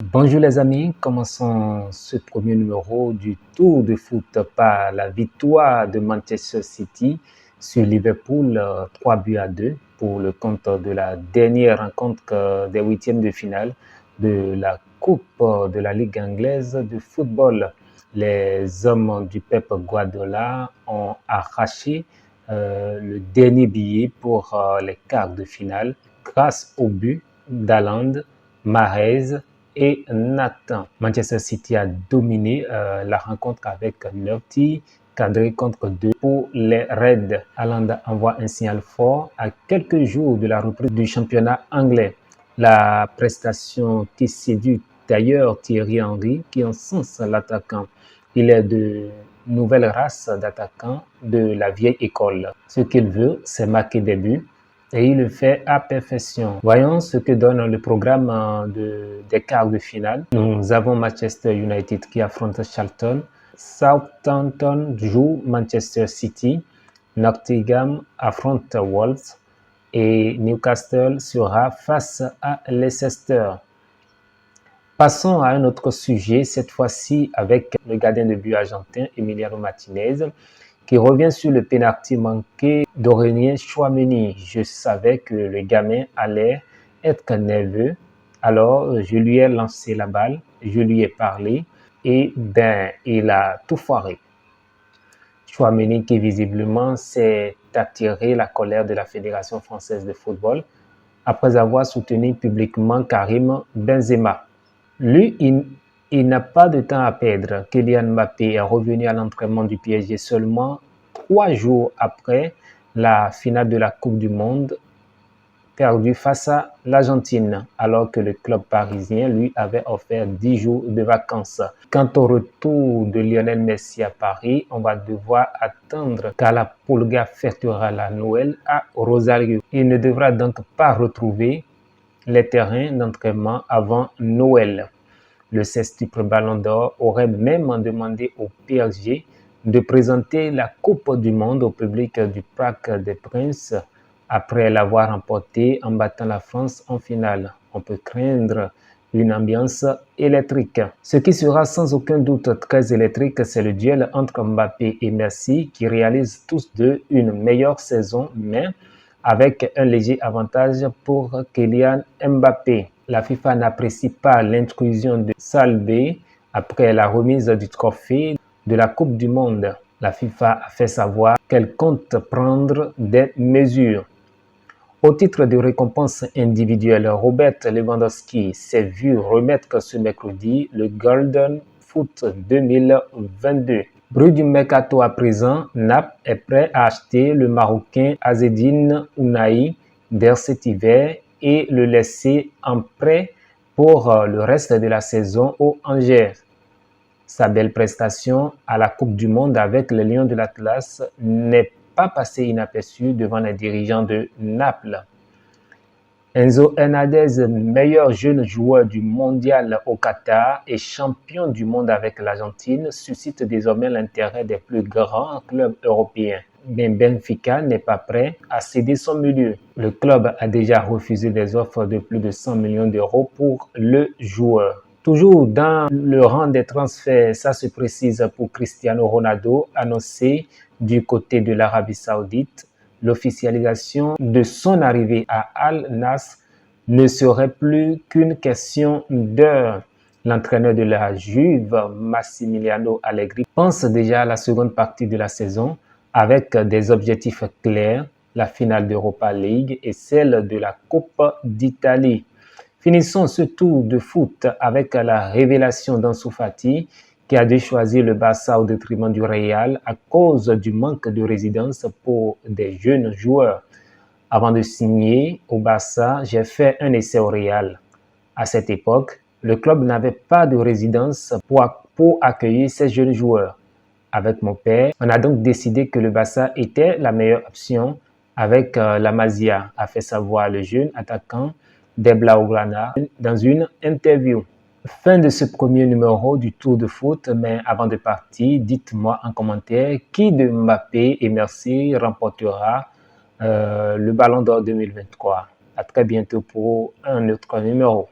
Bonjour les amis, commençons ce premier numéro du Tour de foot par la victoire de Manchester City sur Liverpool 3 buts à 2 pour le compte de la dernière rencontre des huitièmes de finale de la Coupe de la Ligue anglaise de football. Les hommes du Pep Guardiola ont arraché le dernier billet pour les quarts de finale grâce au but d'Haaland, Mahrez et Nathan. Manchester City a dominé la rencontre avec 9 tirs cadrés contre 2 pour les Reds. Haaland envoie un signal fort à quelques jours de la reprise du championnat anglais. La prestation qui séduit d'ailleurs Thierry Henry qui encense l'attaquant. Il est de nouvelle race d'attaquants de la vieille école. Ce qu'il veut, c'est marquer des buts et il le fait à perfection. Voyons ce que donne le programme des quarts de finale. Nous avons Manchester United qui affronte Charlton, Southampton joue Manchester City, Nottingham affronte Wolves et Newcastle sera face à Leicester. Passons à un autre sujet, cette fois-ci avec le gardien de but argentin Emiliano Martinez, qui revient sur le pénalty manqué d'Aurélien Tchouaméni. Je savais que le gamin allait être nerveux, alors je lui ai lancé la balle, je lui ai parlé et il a tout foiré. Tchouaméni qui visiblement s'est attiré la colère de la Fédération française de football après avoir soutenu publiquement Karim Benzema. Lui, il n'a pas de temps à perdre. Kylian Mbappé est revenu à l'entraînement du PSG seulement 3 jours après la finale de la Coupe du Monde perdue face à l'Argentine, alors que le club parisien lui avait offert 10 jours de vacances. Quant au retour de Lionel Messi à Paris, on va devoir attendre car la Pulga fêtera la Noël à Rosario. Il ne devra donc pas retrouver les terrains d'entraînement avant Noël. Le sextuple Ballon d'Or aurait même demandé au PSG de présenter la Coupe du Monde au public du Parc des Princes après l'avoir remportée en battant la France en finale. On peut craindre une ambiance électrique. Ce qui sera sans aucun doute très électrique, c'est le duel entre Mbappé et Messi qui réalisent tous deux une meilleure saison, mais avec un léger avantage pour Kylian Mbappé. La FIFA n'apprécie pas l'intrusion de Salbé après la remise du trophée de la Coupe du Monde. La FIFA a fait savoir qu'elle compte prendre des mesures. Au titre de récompense individuelle, Robert Lewandowski s'est vu remettre ce mercredi le Golden Foot 2022. Bruit du mercato à présent, Naples est prêt à acheter le Marocain Azzedine Ounahi dès cet hiver et le laisser en prêt pour le reste de la saison au Angers. Sa belle prestation à la Coupe du Monde avec les Lions de l'Atlas n'est pas passée inaperçue devant les dirigeants de Naples. Enzo Hernandez, meilleur jeune joueur du mondial au Qatar et champion du monde avec l'Argentine, suscite désormais l'intérêt des plus grands clubs européens. Mais Benfica n'est pas prêt à céder son milieu. Le club a déjà refusé des offres de plus de 100 millions d'euros pour le joueur. Toujours dans le rang des transferts, ça se précise pour Cristiano Ronaldo, annoncé du côté de l'Arabie Saoudite. L'officialisation de son arrivée à Al-Nassr ne serait plus qu'une question d'heure. L'entraîneur de la Juve, Massimiliano Allegri, pense déjà à la seconde partie de la saison avec des objectifs clairs, la finale d'Europa League et celle de la Coupe d'Italie. Finissons ce tour de foot avec la révélation d'Ansu Fati qui a dû choisir le Barça au détriment du Real à cause du manque de résidence pour des jeunes joueurs. Avant de signer au Barça, j'ai fait un essai au Real. À cette époque, le club n'avait pas de résidence pour accueillir ces jeunes joueurs. Avec mon père, on a donc décidé que le Barça était la meilleure option avec la Masia, a fait savoir le jeune attaquant des Blaugrana dans une interview. Fin de ce premier numéro du Tour de foot, mais avant de partir, dites-moi en commentaire qui de Mbappé et Messi remportera le Ballon d'Or 2023. À très bientôt pour un autre numéro.